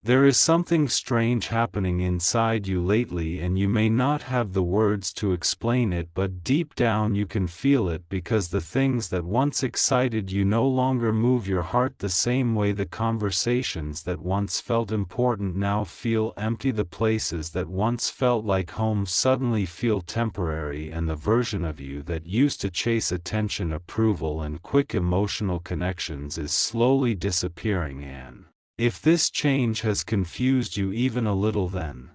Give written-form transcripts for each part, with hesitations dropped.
There is something strange happening inside you lately, and you may not have the words to explain it, but deep down you can feel it, because the things that once excited you no longer move your heart the same way. The conversations that once felt important now feel empty. The places that once felt like home suddenly feel temporary, and the version of you that used to chase attention, approval, and quick emotional connections is slowly disappearing. And if this change has confused you even a little, then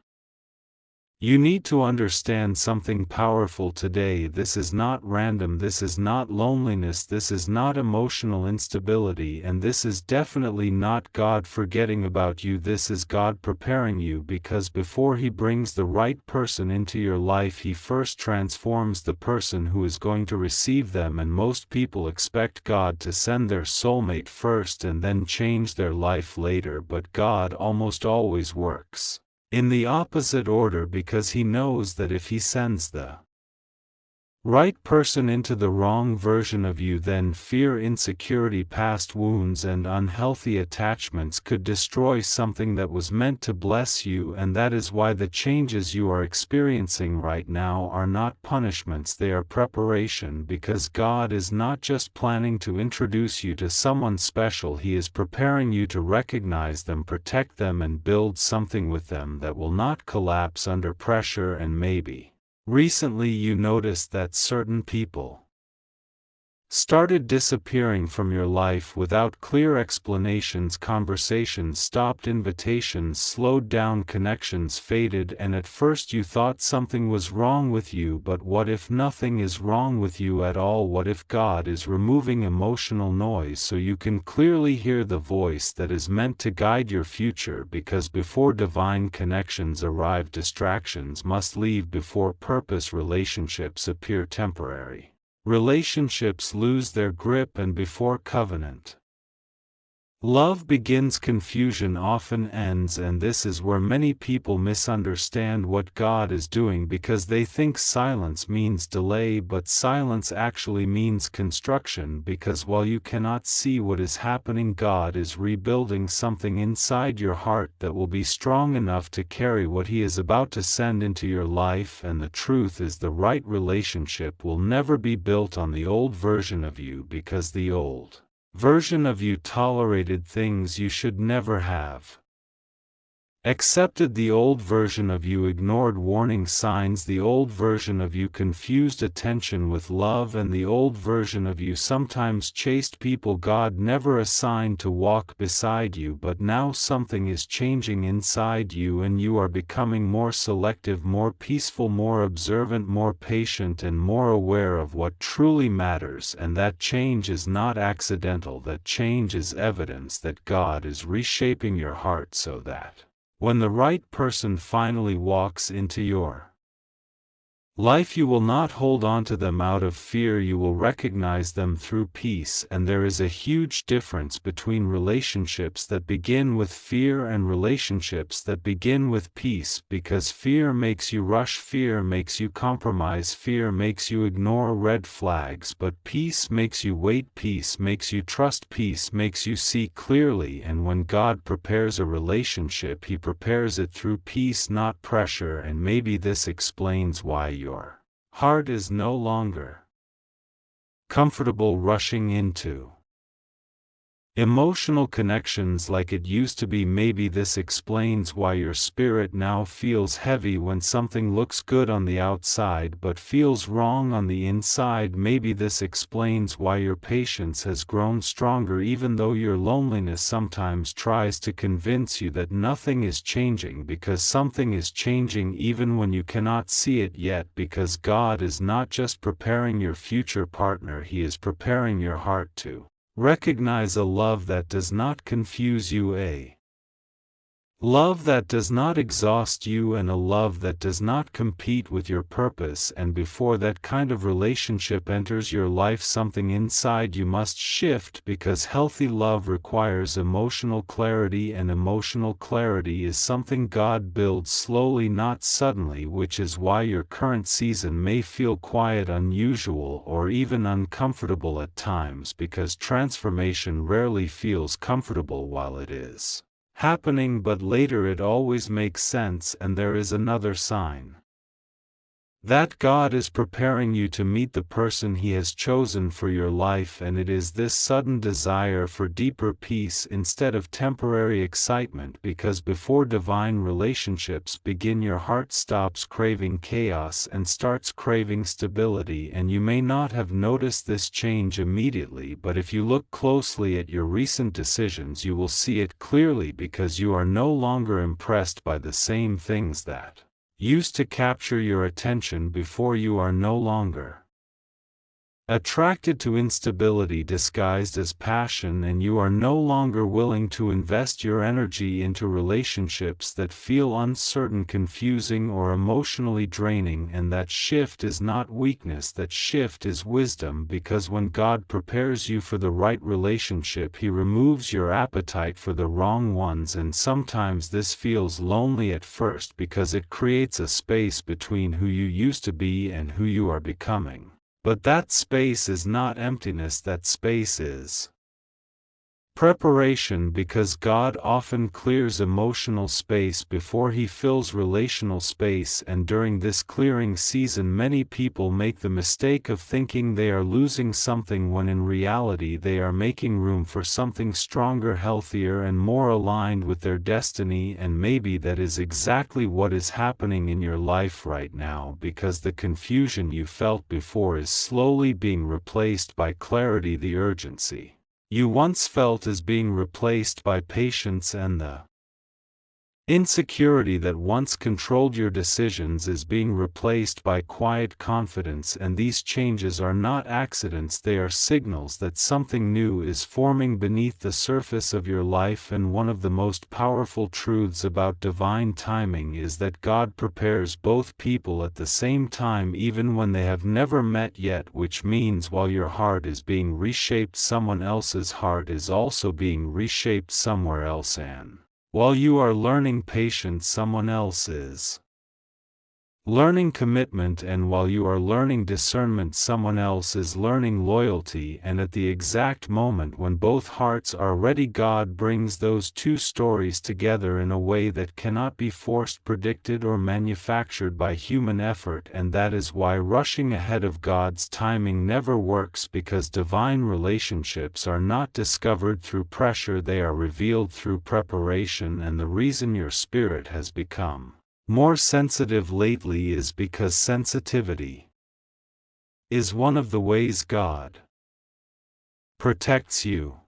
you need to understand something powerful today. This is not random, this is not loneliness, this is not emotional instability, and this is definitely not God forgetting about you. This is God preparing you, because before He brings the right person into your life, He first transforms the person who is going to receive them. And most people expect God to send their soulmate first and then change their life later, but God almost always works in the opposite order, because He knows that if He sends the right person into the wrong version of you, then fear, insecurity, past wounds, and unhealthy attachments could destroy something that was meant to bless you. And that is why the changes you are experiencing right now are not punishments, they are preparation, because God is not just planning to introduce you to someone special, He is preparing you to recognize them, protect them, and build something with them that will not collapse under pressure. And maybe recently you noticed that certain people started disappearing from your life without clear explanations. Conversations stopped, invitations slowed down, connections faded, and at first you thought something was wrong with you. But what if nothing is wrong with you at all? What if God is removing emotional noise so you can clearly hear the voice that is meant to guide your future? Because before divine connections arrive, distractions must leave. Before purpose, relationships appear temporary. Relationships lose their grip, and before covenant love begins, confusion often ends. And this is where many people misunderstand what God is doing, because they think silence means delay, but silence actually means construction. Because while you cannot see what is happening, God is rebuilding something inside your heart that will be strong enough to carry what He is about to send into your life. And the truth is, the right relationship will never be built on the old version of you, because the old version of you tolerated things you should never have accepted. The old version of you ignored warning signs. The old version of you confused attention with love, and the old version of you sometimes chased people God never assigned to walk beside you. But now something is changing inside you, and you are becoming more selective, more peaceful, more observant, more patient, and more aware of what truly matters. And that change is not accidental. That change is evidence that God is reshaping your heart so that when the right person finally walks into your life, you will not hold on to them out of fear, you will recognize them through peace. And there is a huge difference between relationships that begin with fear and relationships that begin with peace, because fear makes you rush, fear makes you compromise, fear makes you ignore red flags, but peace makes you wait, peace makes you trust, peace makes you see clearly. And when God prepares a relationship, He prepares it through peace, not pressure. And maybe this explains why your heart is no longer comfortable rushing into emotional connections like it used to be. Maybe this explains why your spirit now feels heavy when something looks good on the outside but feels wrong on the inside. Maybe this explains why your patience has grown stronger even though your loneliness sometimes tries to convince you that nothing is changing, because something is changing even when you cannot see it yet. Because God is not just preparing your future partner, He is preparing your heart to recognize a love that does not confuse you, a love that does not exhaust you, and a love that does not compete with your purpose. And before that kind of relationship enters your life, something inside you must shift, because healthy love requires emotional clarity, and emotional clarity is something God builds slowly, not suddenly, which is why your current season may feel quiet, unusual, or even uncomfortable at times, because transformation rarely feels comfortable while it is happening, but later it always makes sense, and there is another sign that God is preparing you to meet the person He has chosen for your life, and it is this sudden desire for deeper peace instead of temporary excitement, because before divine relationships begin, your heart stops craving chaos and starts craving stability. And you may not have noticed this change immediately, but if you look closely at your recent decisions, you will see it clearly, because you are no longer impressed by the same things that used to capture your attention before. You are no longer attracted to instability disguised as passion, and you are no longer willing to invest your energy into relationships that feel uncertain, confusing, or emotionally draining. And that shift is not weakness, that shift is wisdom, because when God prepares you for the right relationship, He removes your appetite for the wrong ones. And sometimes this feels lonely at first, because it creates a space between who you used to be and who you are becoming. But that space is not emptiness, that space is preparation, because God often clears emotional space before He fills relational space. And during this clearing season, many people make the mistake of thinking they are losing something, when in reality they are making room for something stronger, healthier, and more aligned with their destiny. And maybe that is exactly what is happening in your life right now, because the confusion you felt before is slowly being replaced by clarity. The urgency you once felt is being replaced by patience, and the insecurity that once controlled your decisions is being replaced by quiet confidence. And these changes are not accidents, they are signals that something new is forming beneath the surface of your life. And one of the most powerful truths about divine timing is that God prepares both people at the same time, even when they have never met yet, which means while your heart is being reshaped, someone else's heart is also being reshaped somewhere else. And while you are learning patience, someone else is learning commitment, and while you are learning discernment, someone else is learning loyalty. And at the exact moment when both hearts are ready, God brings those two stories together in a way that cannot be forced, predicted, or manufactured by human effort. And that is why rushing ahead of God's timing never works, because divine relationships are not discovered through pressure, they are revealed through preparation. And the reason your spirit has become more sensitive lately is because sensitivity is one of the ways God protects you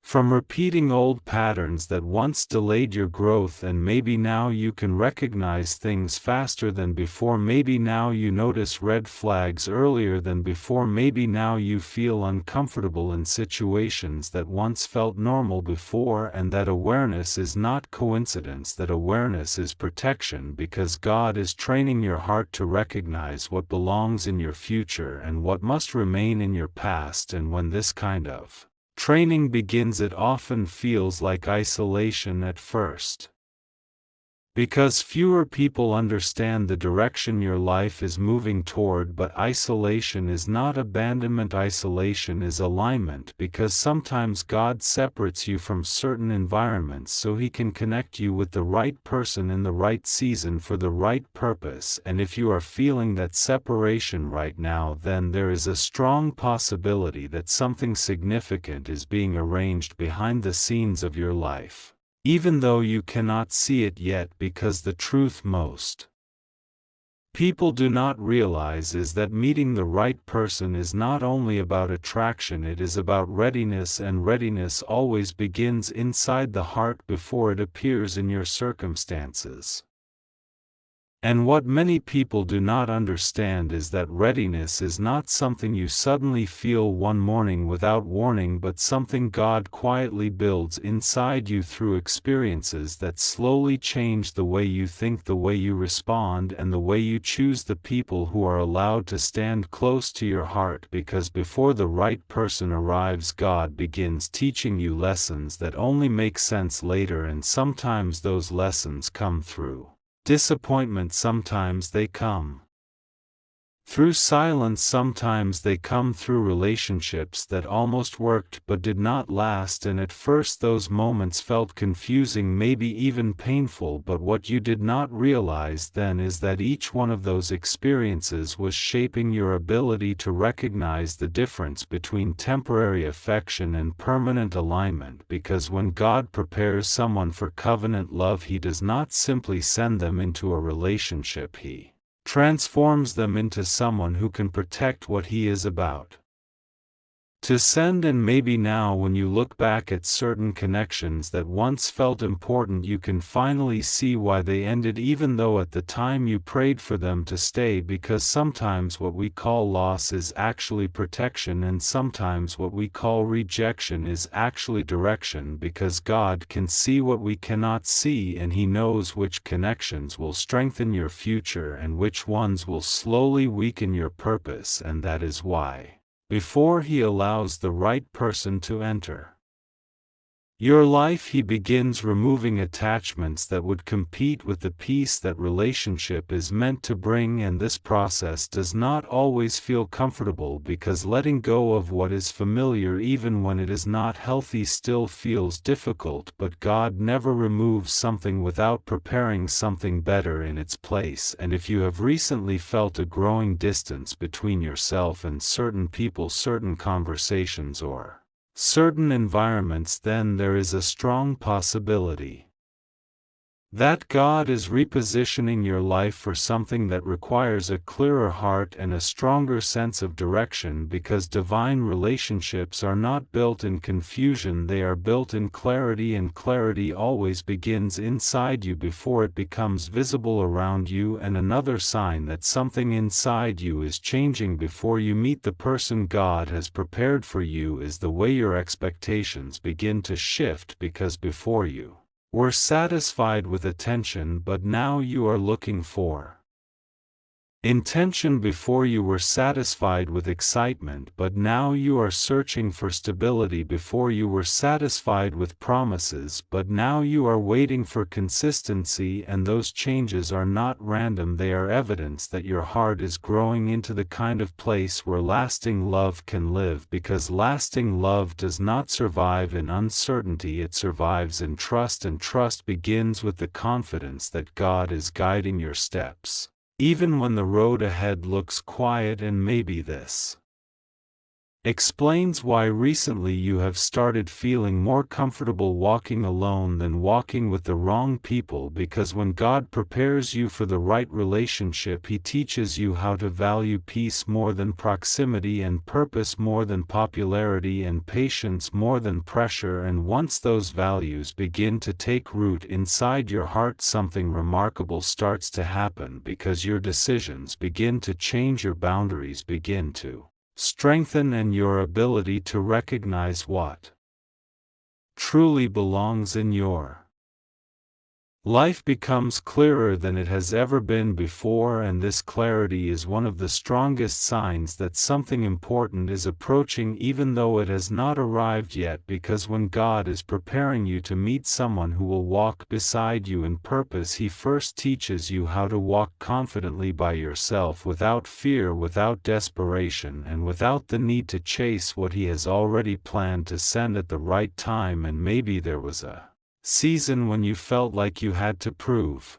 from repeating old patterns that once delayed your growth. And maybe now you can recognize things faster than before. Maybe now you notice red flags earlier than before. Maybe now you feel uncomfortable in situations that once felt normal before. And that awareness is not coincidence, that awareness is protection, because God is training your heart to recognize what belongs in your future and what must remain in your past. And when this kind of training begins, it often feels like isolation at first, because fewer people understand the direction your life is moving toward. But isolation is not abandonment, isolation is alignment, because sometimes God separates you from certain environments so He can connect you with the right person in the right season for the right purpose. And if you are feeling that separation right now, then there is a strong possibility that something significant is being arranged behind the scenes of your life, even though you cannot see it yet. Because the truth most people do not realize is that meeting the right person is not only about attraction, it is about readiness. And readiness always begins inside the heart before it appears in your circumstances. And what many people do not understand is that readiness is not something you suddenly feel one morning without warning, but something God quietly builds inside you through experiences that slowly change the way you think, the way you respond, and the way you choose the people who are allowed to stand close to your heart. Because before the right person arrives, God begins teaching you lessons that only make sense later. And sometimes those lessons come through disappointment, sometimes they come Through silence. Sometimes they come through relationships that almost worked but did not last, and at first those moments felt confusing, maybe even painful, but what you did not realize then is that each one of those experiences was shaping your ability to recognize the difference between temporary affection and permanent alignment, because when God prepares someone for covenant love, He does not simply send them into a relationship, He transforms them into someone who can protect what He is about to send. And maybe now, when you look back at certain connections that once felt important, you can finally see why they ended, even though at the time you prayed for them to stay, because sometimes what we call loss is actually protection, and sometimes what we call rejection is actually direction, because God can see what we cannot see, and He knows which connections will strengthen your future and which ones will slowly weaken your purpose. And that is why, before He allows the right person to enter your life, He begins removing attachments that would compete with the peace that relationship is meant to bring. And this process does not always feel comfortable, because letting go of what is familiar, even when it is not healthy, still feels difficult. But God never removes something without preparing something better in its place. And if you have recently felt a growing distance between yourself and certain people, certain conversations, or certain environments, then there is a strong possibility that God is repositioning your life for something that requires a clearer heart and a stronger sense of direction, because divine relationships are not built in confusion, they are built in clarity, and clarity always begins inside you before it becomes visible around you. And another sign that something inside you is changing before you meet the person God has prepared for you is the way your expectations begin to shift, because before you were satisfied with attention, but now you are looking for intention. Before you were satisfied with excitement, but now you are searching for stability. Before you were satisfied with promises, but now you are waiting for consistency. And those changes are not random, they are evidence that your heart is growing into the kind of place where lasting love can live, because lasting love does not survive in uncertainty, it survives in trust, and trust begins with the confidence that God is guiding your steps, even when the road ahead looks quiet. And maybe this explains why recently you have started feeling more comfortable walking alone than walking with the wrong people, because when God prepares you for the right relationship, He teaches you how to value peace more than proximity, and purpose more than popularity, and patience more than pressure. And once those values begin to take root inside your heart, something remarkable starts to happen, because your decisions begin to change, your boundaries begin to strengthen, and your ability to recognize what truly belongs in your life becomes clearer than it has ever been before. And this clarity is one of the strongest signs that something important is approaching, even though it has not arrived yet, because when God is preparing you to meet someone who will walk beside you in purpose, He first teaches you how to walk confidently by yourself, without fear, without desperation, and without the need to chase what He has already planned to send at the right time. And maybe there was a season when you felt like you had to prove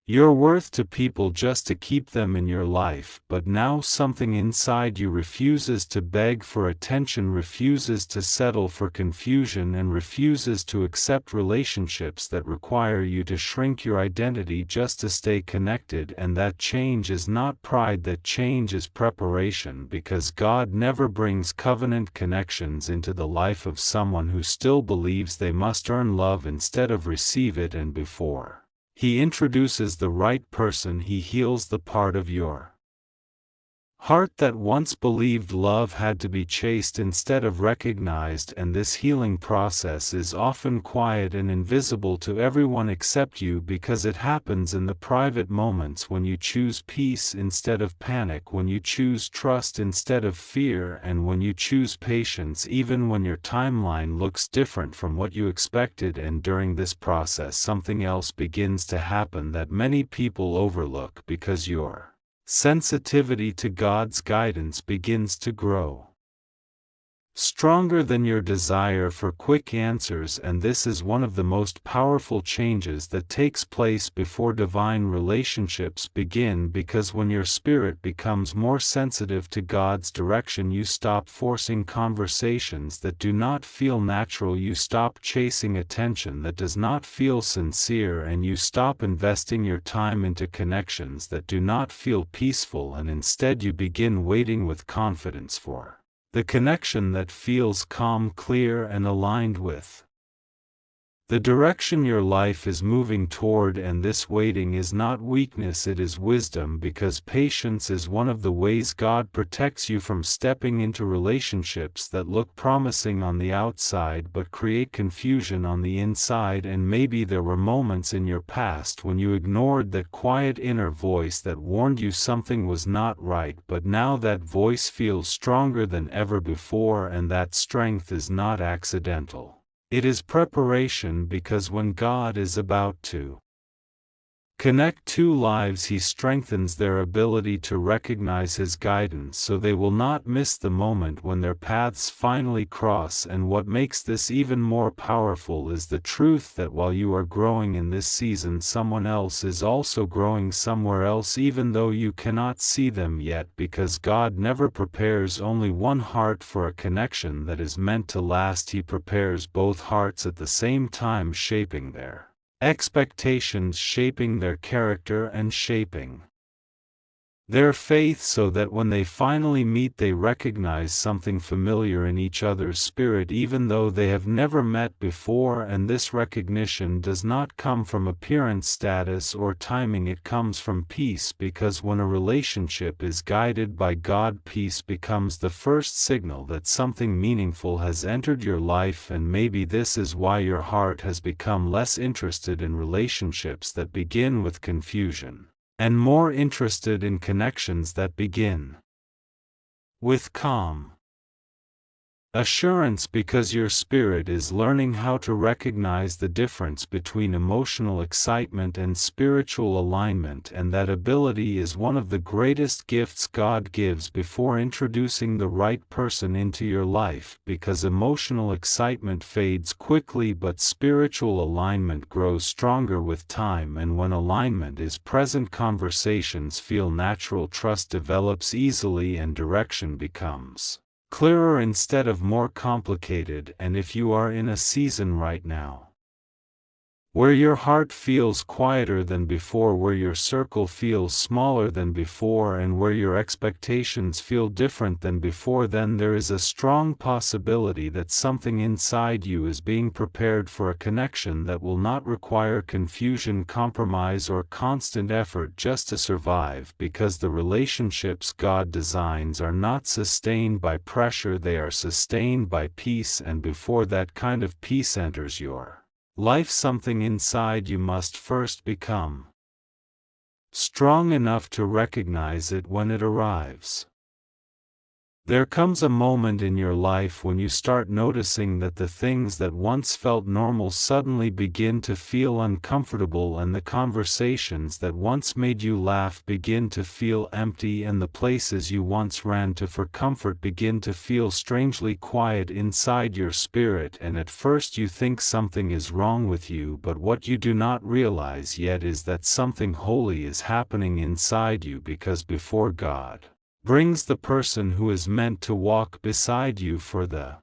your worth to people just to keep them in your life, but now something inside you refuses to beg for attention, refuses to settle for confusion, and refuses to accept relationships that require you to shrink your identity just to stay connected. And that change is not pride, that change is preparation, because God never brings covenant connections into the life of someone who still believes they must earn love instead of receive it. And before He introduces the right person, He heals the part of your heart that once believed love had to be chased instead of recognized. And this healing process is often quiet and invisible to everyone except you, because it happens in the private moments, when you choose peace instead of panic, when you choose trust instead of fear, and when you choose patience even when your timeline looks different from what you expected. And during this process, something else begins to happen that many people overlook, because your sensitivity to God's guidance begins to grow stronger than your desire for quick answers, and this is one of the most powerful changes that takes place before divine relationships begin, because when your spirit becomes more sensitive to God's direction, you stop forcing conversations that do not feel natural, you stop chasing attention that does not feel sincere, and you stop investing your time into connections that do not feel peaceful, and instead you begin waiting with confidence for the connection that feels calm, clear, and aligned with the direction your life is moving toward. And this waiting is not weakness, it is wisdom, because patience is one of the ways God protects you from stepping into relationships that look promising on the outside but create confusion on the inside. And maybe there were moments in your past when you ignored that quiet inner voice that warned you something was not right, but now that voice feels stronger than ever before, and that strength is not accidental. It is preparation, because when God is about to connect two lives, He strengthens their ability to recognize His guidance so they will not miss the moment when their paths finally cross. And what makes this even more powerful is the truth that while you are growing in this season, someone else is also growing somewhere else, even though you cannot see them yet, because God never prepares only one heart for a connection that is meant to last. He prepares both hearts at the same time, shaping their expectations, shaping their character, and shaping their faith, so that when they finally meet they recognize something familiar in each other's spirit, even though they have never met before. And this recognition does not come from appearance, status, or timing, it comes from peace, because when a relationship is guided by God, peace becomes the first signal that something meaningful has entered your life. And maybe this is why your heart has become less interested in relationships that begin with confusion, and more interested in connections that begin with calm assurance, because your spirit is learning how to recognize the difference between emotional excitement and spiritual alignment. And that ability is one of the greatest gifts God gives before introducing the right person into your life, because emotional excitement fades quickly but spiritual alignment grows stronger with time. And when alignment is present, conversations feel natural, trust develops easily, and direction becomes clearer instead of more complicated. And if you are in a season right now where your heart feels quieter than before, where your circle feels smaller than before, and where your expectations feel different than before, then there is a strong possibility that something inside you is being prepared for a connection that will not require confusion, compromise, or constant effort just to survive, because the relationships God designs are not sustained by pressure, they are sustained by peace. And before that kind of peace enters your life, something inside you must first become strong enough to recognize it when it arrives. There comes a moment in your life when you start noticing that the things that once felt normal suddenly begin to feel uncomfortable, and the conversations that once made you laugh begin to feel empty, and the places you once ran to for comfort begin to feel strangely quiet inside your spirit. And at first you think something is wrong with you, but what you do not realize yet is that something holy is happening inside you, because before God brings the person who is meant to walk beside you for the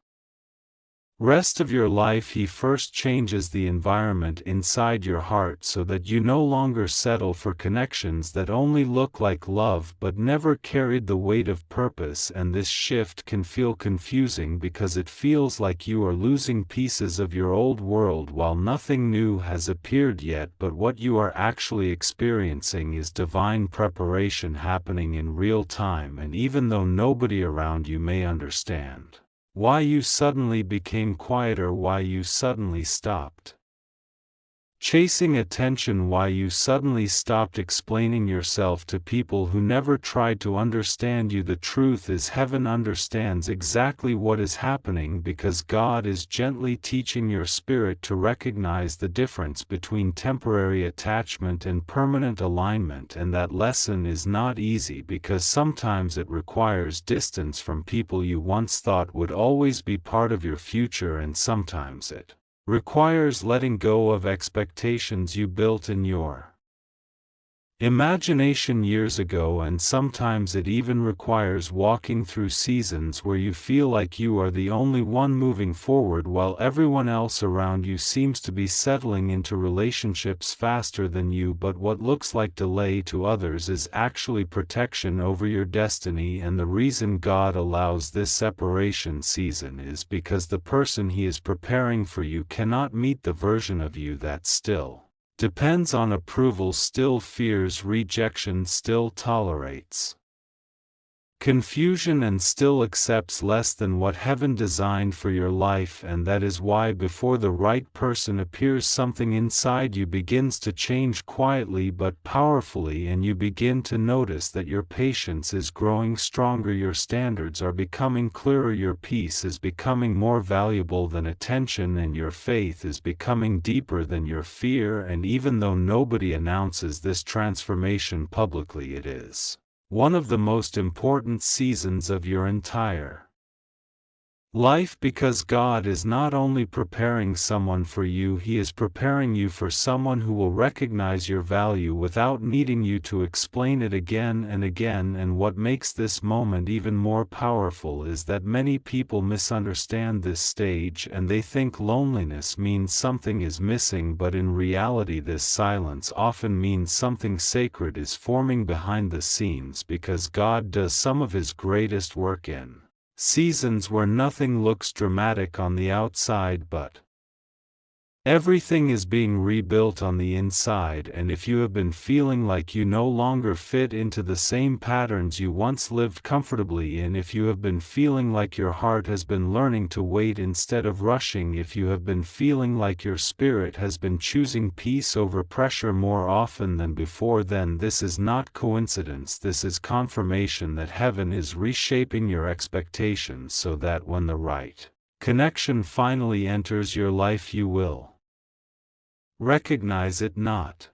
rest of your life, He first changes the environment inside your heart so that you no longer settle for connections that only look like love but never carried the weight of purpose. And this shift can feel confusing because it feels like you are losing pieces of your old world while nothing new has appeared yet. But what you are actually experiencing is divine preparation happening in real time. And even though nobody around you may understand why you suddenly became quieter, why you suddenly stopped Chasing attention. Why you suddenly stopped explaining yourself to people who never tried to understand you. The truth is, heaven understands exactly what is happening because God is gently teaching your spirit to recognize the difference between temporary attachment and permanent alignment, and that lesson is not easy because sometimes it requires distance from people you once thought would always be part of your future, and sometimes it requires letting go of expectations you built in your imagination years ago, and sometimes it even requires walking through seasons where you feel like you are the only one moving forward while everyone else around you seems to be settling into relationships faster than you. But what looks like delay to others is actually protection over your destiny, and the reason God allows this separation season is because the person He is preparing for you cannot meet the version of you that still depends on approval, still fears rejection, still tolerates confusion, and still accepts less than what heaven designed for your life. And that is why before the right person appears, something inside you begins to change quietly but powerfully, and you begin to notice that your patience is growing stronger, your standards are becoming clearer, your peace is becoming more valuable than attention, and your faith is becoming deeper than your fear. And even though nobody announces this transformation publicly, it is one of the most important seasons of your entire life, because God is not only preparing someone for you, He is preparing you for someone who will recognize your value without needing you to explain it again and again. And what makes this moment even more powerful is that many people misunderstand this stage and they think loneliness means something is missing, but in reality this silence often means something sacred is forming behind the scenes, because God does some of His greatest work in seasons where nothing looks dramatic on the outside, but everything is being rebuilt on the inside. And if you have been feeling like you no longer fit into the same patterns you once lived comfortably in, if you have been feeling like your heart has been learning to wait instead of rushing, if you have been feeling like your spirit has been choosing peace over pressure more often than before, then this is not coincidence. This is confirmation that heaven is reshaping your expectations so that when the right connection finally enters your life, you will recognize it not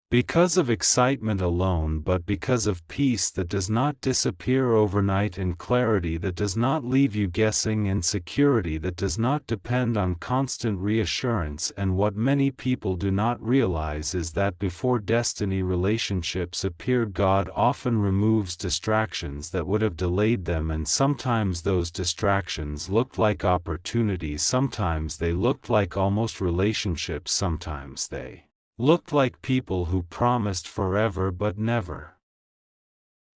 because of excitement alone, but because of peace that does not disappear overnight, and clarity that does not leave you guessing, and security that does not depend on constant reassurance. And what many people do not realize is that before destiny relationships appear, God often removes distractions that would have delayed them, and sometimes those distractions looked like opportunities, sometimes they looked like almost relationships, sometimes they looked like people who promised forever but never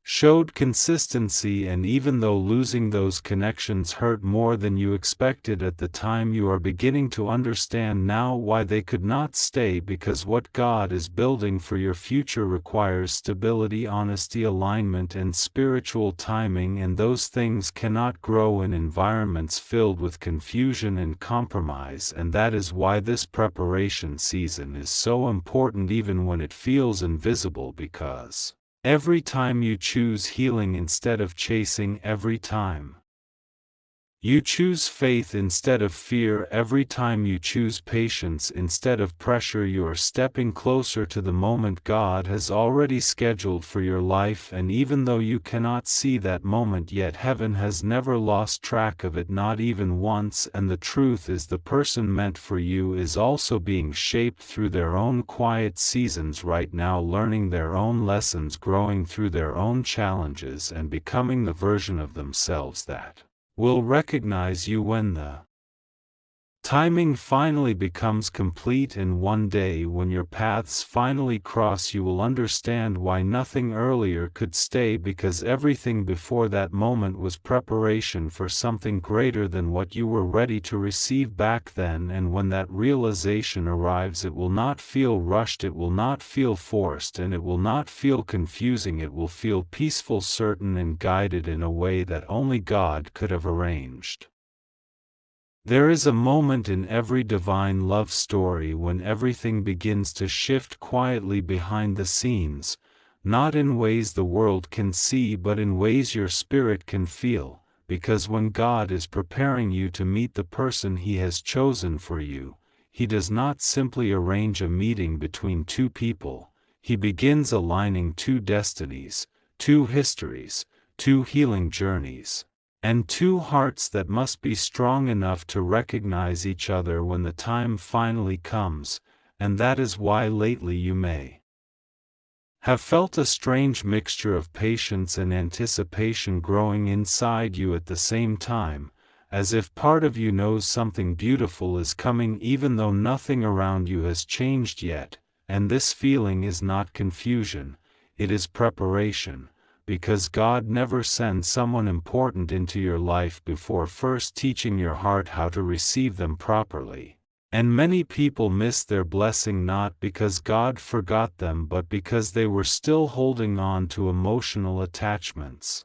showed consistency. And even though losing those connections hurt more than you expected at the time, you are beginning to understand now why they could not stay, because what God is building for your future requires stability, honesty, alignment, and spiritual timing, and those things cannot grow in environments filled with confusion and compromise. And that is why this preparation season is so important, even when it feels invisible, because every time you choose healing instead of chasing, every time you choose faith instead of fear, every time you choose patience instead of pressure, you are stepping closer to the moment God has already scheduled for your life. And even though you cannot see that moment yet, heaven has never lost track of it, not even once. And the truth is, the person meant for you is also being shaped through their own quiet seasons right now, learning their own lessons, growing through their own challenges, and becoming the version of themselves that will recognize you when the timing finally becomes complete. And one day, when your paths finally cross, you will understand why nothing earlier could stay, because everything before that moment was preparation for something greater than what you were ready to receive back then. And when that realization arrives, it will not feel rushed, it will not feel forced, and it will not feel confusing. It will feel peaceful, certain, and guided in a way that only God could have arranged. There is a moment in every divine love story when everything begins to shift quietly behind the scenes, not in ways the world can see but in ways your spirit can feel, because when God is preparing you to meet the person He has chosen for you, He does not simply arrange a meeting between two people. He begins aligning two destinies, two histories, two healing journeys, and two hearts that must be strong enough to recognize each other when the time finally comes, and that is why lately you may have felt a strange mixture of patience and anticipation growing inside you at the same time, as if part of you knows something beautiful is coming even though nothing around you has changed yet. And this feeling is not confusion, it is preparation, because God never sends someone important into your life before first teaching your heart how to receive them properly. And many people miss their blessing not because God forgot them but because they were still holding on to emotional attachments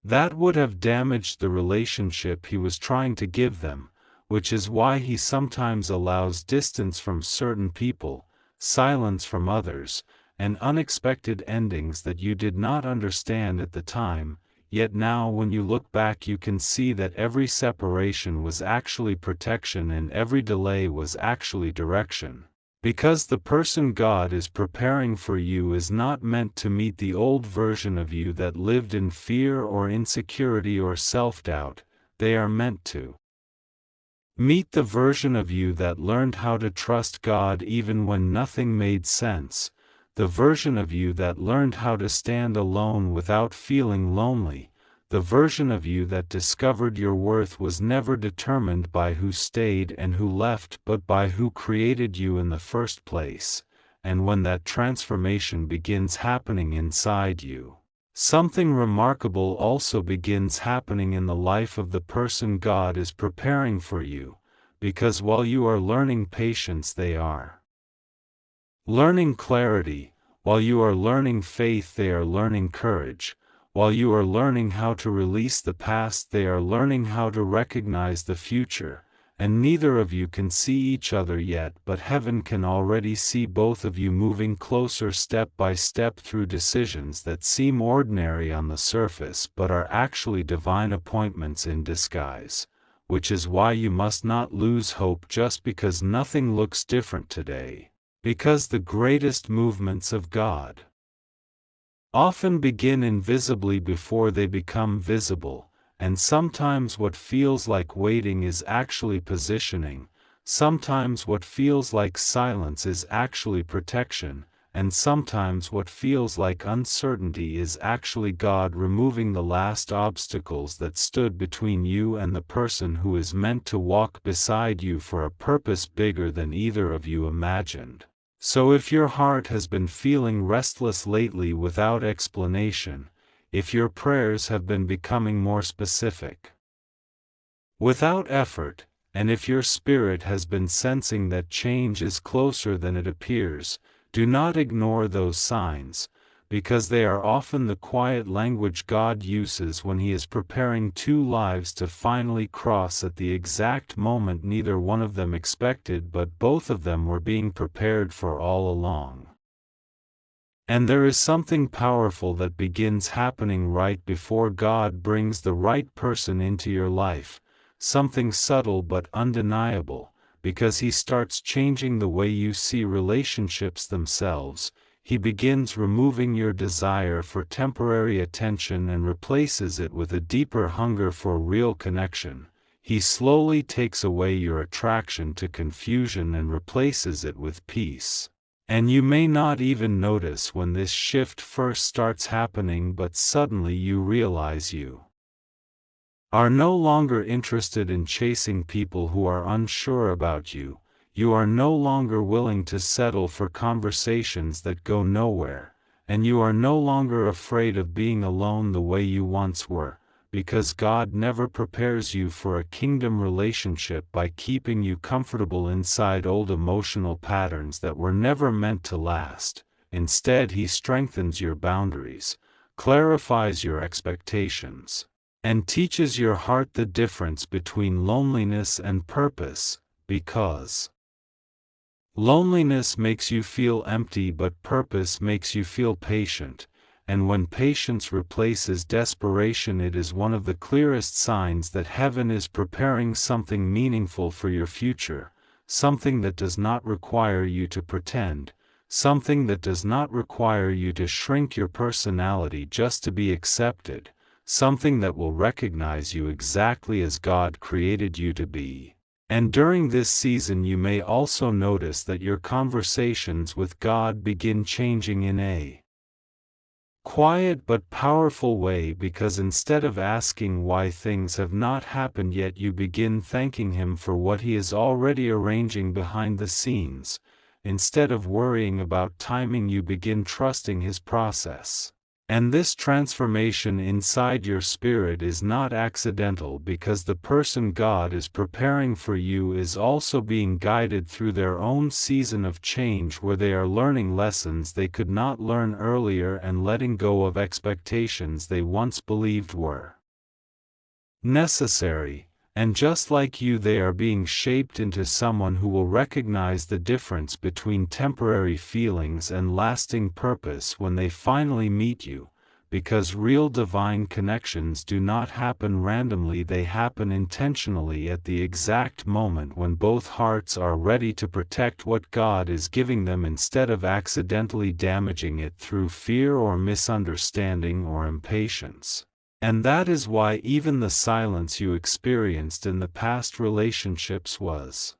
that would have damaged the relationship He was trying to give them, which is why He sometimes allows distance from certain people, silence from others, and unexpected endings that you did not understand at the time, yet now when you look back you can see that every separation was actually protection and every delay was actually direction. Because the person God is preparing for you is not meant to meet the old version of you that lived in fear or insecurity or self-doubt, they are meant to meet the version of you that learned how to trust God even when nothing made sense, the version of you that learned how to stand alone without feeling lonely, the version of you that discovered your worth was never determined by who stayed and who left but by who created you in the first place. And when that transformation begins happening inside you, something remarkable also begins happening in the life of the person God is preparing for you, because while you are learning patience they are learning clarity, while you are learning faith they are learning courage, while you are learning how to release the past they are learning how to recognize the future, and neither of you can see each other yet but heaven can already see both of you moving closer step by step through decisions that seem ordinary on the surface but are actually divine appointments in disguise, which is why you must not lose hope just because nothing looks different today, because the greatest movements of God often begin invisibly before they become visible, and sometimes what feels like waiting is actually positioning, sometimes what feels like silence is actually protection, and sometimes what feels like uncertainty is actually God removing the last obstacles that stood between you and the person who is meant to walk beside you for a purpose bigger than either of you imagined. So if your heart has been feeling restless lately without explanation, if your prayers have been becoming more specific without effort, and if your spirit has been sensing that change is closer than it appears, do not ignore those signs, because they are often the quiet language God uses when He is preparing two lives to finally cross at the exact moment neither one of them expected but both of them were being prepared for all along. And there is something powerful that begins happening right before God brings the right person into your life, something subtle but undeniable, because He starts changing the way you see relationships themselves. He begins removing your desire for temporary attention and replaces it with a deeper hunger for real connection. He slowly takes away your attraction to confusion and replaces it with peace. And you may not even notice when this shift first starts happening, but suddenly you realize you are no longer interested in chasing people who are unsure about you. You are no longer willing to settle for conversations that go nowhere, and you are no longer afraid of being alone the way you once were, because God never prepares you for a kingdom relationship by keeping you comfortable inside old emotional patterns that were never meant to last. Instead, He strengthens your boundaries, clarifies your expectations, and teaches your heart the difference between loneliness and purpose, because loneliness makes you feel empty but purpose makes you feel patient, and when patience replaces desperation, it is one of the clearest signs that heaven is preparing something meaningful for your future, something that does not require you to pretend, something that does not require you to shrink your personality just to be accepted, something that will recognize you exactly as God created you to be. And during this season you may also notice that your conversations with God begin changing in a quiet but powerful way, because instead of asking why things have not happened yet, you begin thanking Him for what He is already arranging behind the scenes. Instead of worrying about timing, you begin trusting His process. And this transformation inside your spirit is not accidental, because the person God is preparing for you is also being guided through their own season of change, where they are learning lessons they could not learn earlier and letting go of expectations they once believed were necessary. And just like you, they are being shaped into someone who will recognize the difference between temporary feelings and lasting purpose when they finally meet you, because real divine connections do not happen randomly, they happen intentionally at the exact moment when both hearts are ready to protect what God is giving them instead of accidentally damaging it through fear or misunderstanding or impatience. And that is why even the silence you experienced in the past relationships was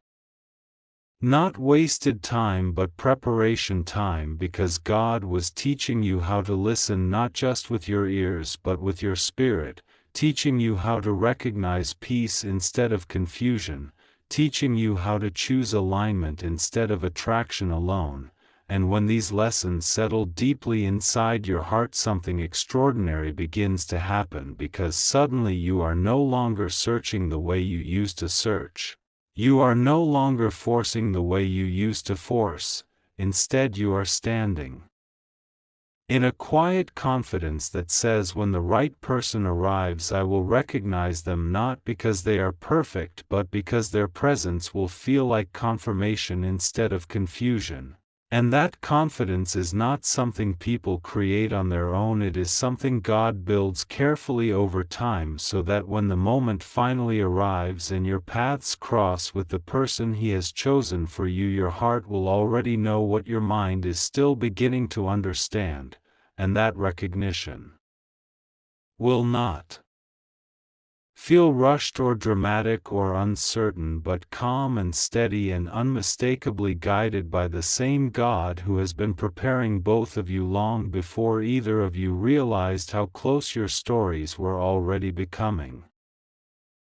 not wasted time but preparation time, because God was teaching you how to listen not just with your ears but with your spirit, teaching you how to recognize peace instead of confusion, teaching you how to choose alignment instead of attraction alone. And when these lessons settle deeply inside your heart, something extraordinary begins to happen, because suddenly you are no longer searching the way you used to search. You are no longer forcing the way you used to force. Instead, you are standing in a quiet confidence that says, when the right person arrives, I will recognize them, not because they are perfect but because their presence will feel like confirmation instead of confusion. And that confidence is not something people create on their own, it is something God builds carefully over time, so that when the moment finally arrives and your paths cross with the person He has chosen for you, your heart will already know what your mind is still beginning to understand, and that recognition will not feel rushed or dramatic or uncertain, but calm and steady and unmistakably guided by the same God who has been preparing both of you long before either of you realized how close your stories were already becoming.